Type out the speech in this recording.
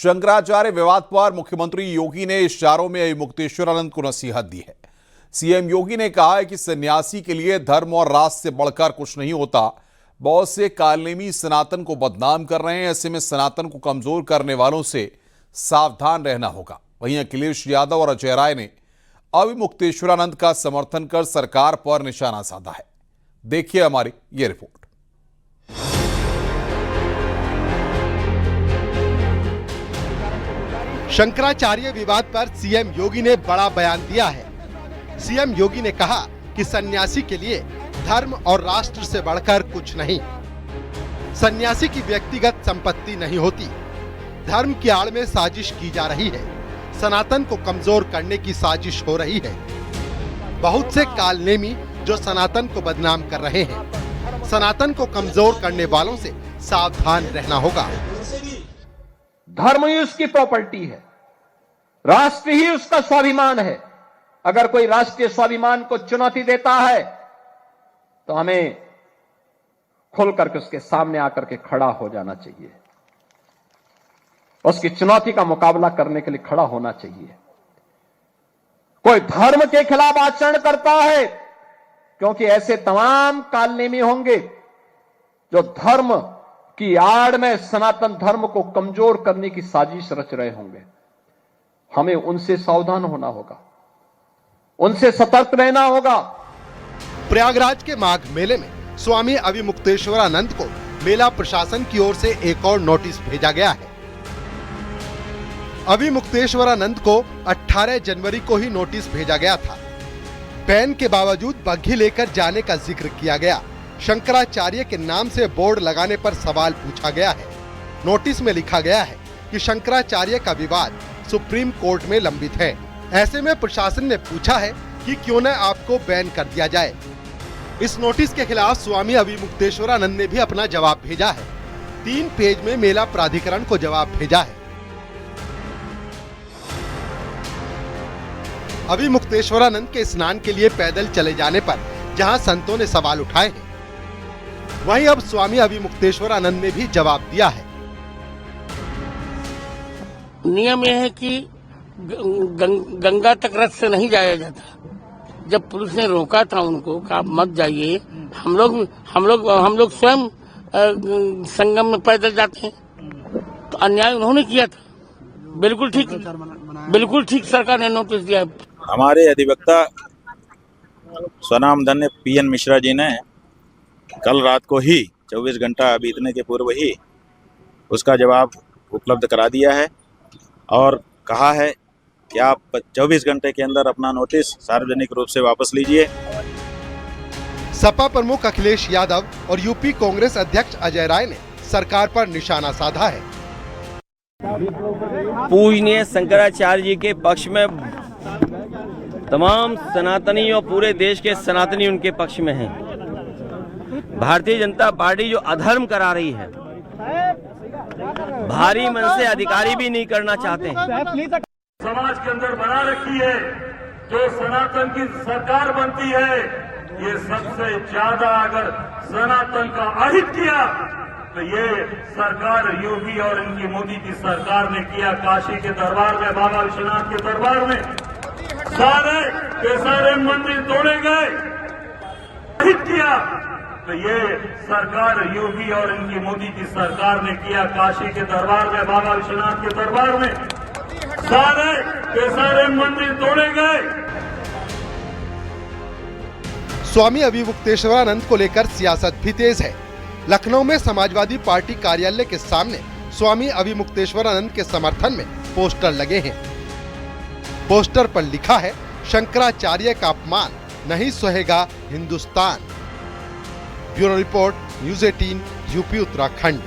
शंकराचार्य विवाद पर मुख्यमंत्री योगी ने इशारों में मुक्तेश्वरानंद को नसीहत दी है। सीएम योगी ने कहा है कि सन्यासी के लिए धर्म और राष्ट्र से बढ़कर कुछ नहीं होता। बहुत से कालनेमी सनातन को बदनाम कर रहे हैं, ऐसे में सनातन को कमजोर करने वालों से सावधान रहना होगा। वहीं अखिलेश यादव और अजय राय ने अविमुक्तेश्वरानंद का समर्थन कर सरकार पर निशाना साधा है। देखिए हमारी ये रिपोर्ट। शंकराचार्य विवाद पर सीएम योगी ने बड़ा बयान दिया है। सीएम योगी ने कहा कि सन्यासी के लिए धर्म और राष्ट्र से बढ़कर कुछ नहीं। सन्यासी की व्यक्तिगत संपत्ति नहीं होती। धर्म की आड़ में साजिश की जा रही है। सनातन को कमजोर करने की साजिश हो रही है। बहुत से कालनेमी जो सनातन को बदनाम कर रहे हैं। सनातन को कमजोर करने वालों से सावधान रहना होगा। धर्म ही उसकी प्रॉपर्टी है, राष्ट्र ही उसका स्वाभिमान है। अगर कोई राष्ट्रीय स्वाभिमान को चुनौती देता है तो हमें खुल करके उसके सामने आकर के खड़ा हो जाना चाहिए। उसकी चुनौती का मुकाबला करने के लिए खड़ा होना चाहिए। कोई धर्म के खिलाफ आचरण करता है, क्योंकि ऐसे तमाम कालनेमी होंगे जो धर्म की आड़ में सनातन धर्म को कमजोर करने की साजिश रच रहे होंगे। हमें उनसे सावधान होना होगा, उनसे सतर्क रहना होगा। प्रयागराज के माघ मेले में स्वामी अविमुक्तेश्वरानंद को मेला प्रशासन की ओर से एक और नोटिस भेजा गया है। अविमुक्तेश्वरानंद को 18 जनवरी को ही नोटिस भेजा गया था। बैन के बावजूद बग्घी लेकर जाने का जिक्र किया गया। शंकराचार्य के नाम से बोर्ड लगाने पर सवाल पूछा गया है। नोटिस में लिखा गया है कि शंकराचार्य का विवाद सुप्रीम कोर्ट में लंबित है। ऐसे में प्रशासन ने पूछा है कि क्यों न आपको बैन कर दिया जाए। इस नोटिस के खिलाफ स्वामी अविमुक्तेश्वरानंद ने भी अपना जवाब भेजा है। 3 पेज में मेला प्राधिकरण को जवाब भेजा है। अविमुक्तेश्वरानंद के स्नान के लिए पैदल चले जाने पर जहां संतों ने सवाल उठाए हैं, वहीं अब स्वामी अविमुक्तेश्वरानंद ने भी जवाब दिया है। नियम यह है कि गंगा तक रथ से नहीं जाया जाता। जब पुलिस ने रोका था उनको कि आप मत जाइए, हम लोग स्वयं संगम में पैदल जाते हैं, तो अन्याय उन्होंने किया था। बिल्कुल ठीक सरकार ने नोटिस दिया है। हमारे अधिवक्ता स्वनामधन्य पीएन मिश्रा जी ने कल रात को ही 24 घंटा बीतने के पूर्व ही उसका जवाब उपलब्ध करा दिया है और कहा है कि आप 24 घंटे के अंदर अपना नोटिस सार्वजनिक रूप से वापस लीजिए। सपा प्रमुख अखिलेश यादव और यूपी कांग्रेस अध्यक्ष अजय राय ने सरकार पर निशाना साधा है। पूजनीय शंकराचार्य जी के पक्ष में तमाम सनातनी और पूरे देश के सनातनी उनके पक्ष में हैं। भारतीय जनता पार्टी जो अधर्म करा रही है, भारी मन से अधिकारी भी नहीं करना चाहते हैं। समाज के अंदर बना रखी है, जो सनातन की सरकार बनती है, ये सबसे ज्यादा अगर सनातन का अहित किया तो ये सरकार योगी और इनकी मोदी की सरकार ने किया। काशी के दरबार में, बाबा विश्वनाथ के दरबार में सारे के सारे मंदिर तोड़े गए। अहित किया तो ये सरकार योगी और इनकी मोदी की सरकार ने किया। काशी के दरबार में, बाबा विश्वनाथ के दरबार में सारे के सारे मंदिर तोड़े गए। स्वामी अविमुक्तेश्वरानंद को लेकर सियासत भी तेज है। लखनऊ में समाजवादी पार्टी कार्यालय के सामने स्वामी अविमुक्तेश्वरानंद के समर्थन में पोस्टर लगे हैं। पोस्टर पर लिखा है, शंकराचार्य का अपमान नहीं सहेगा Hindustan. Bureau report, news 18, UP Uttarakhand.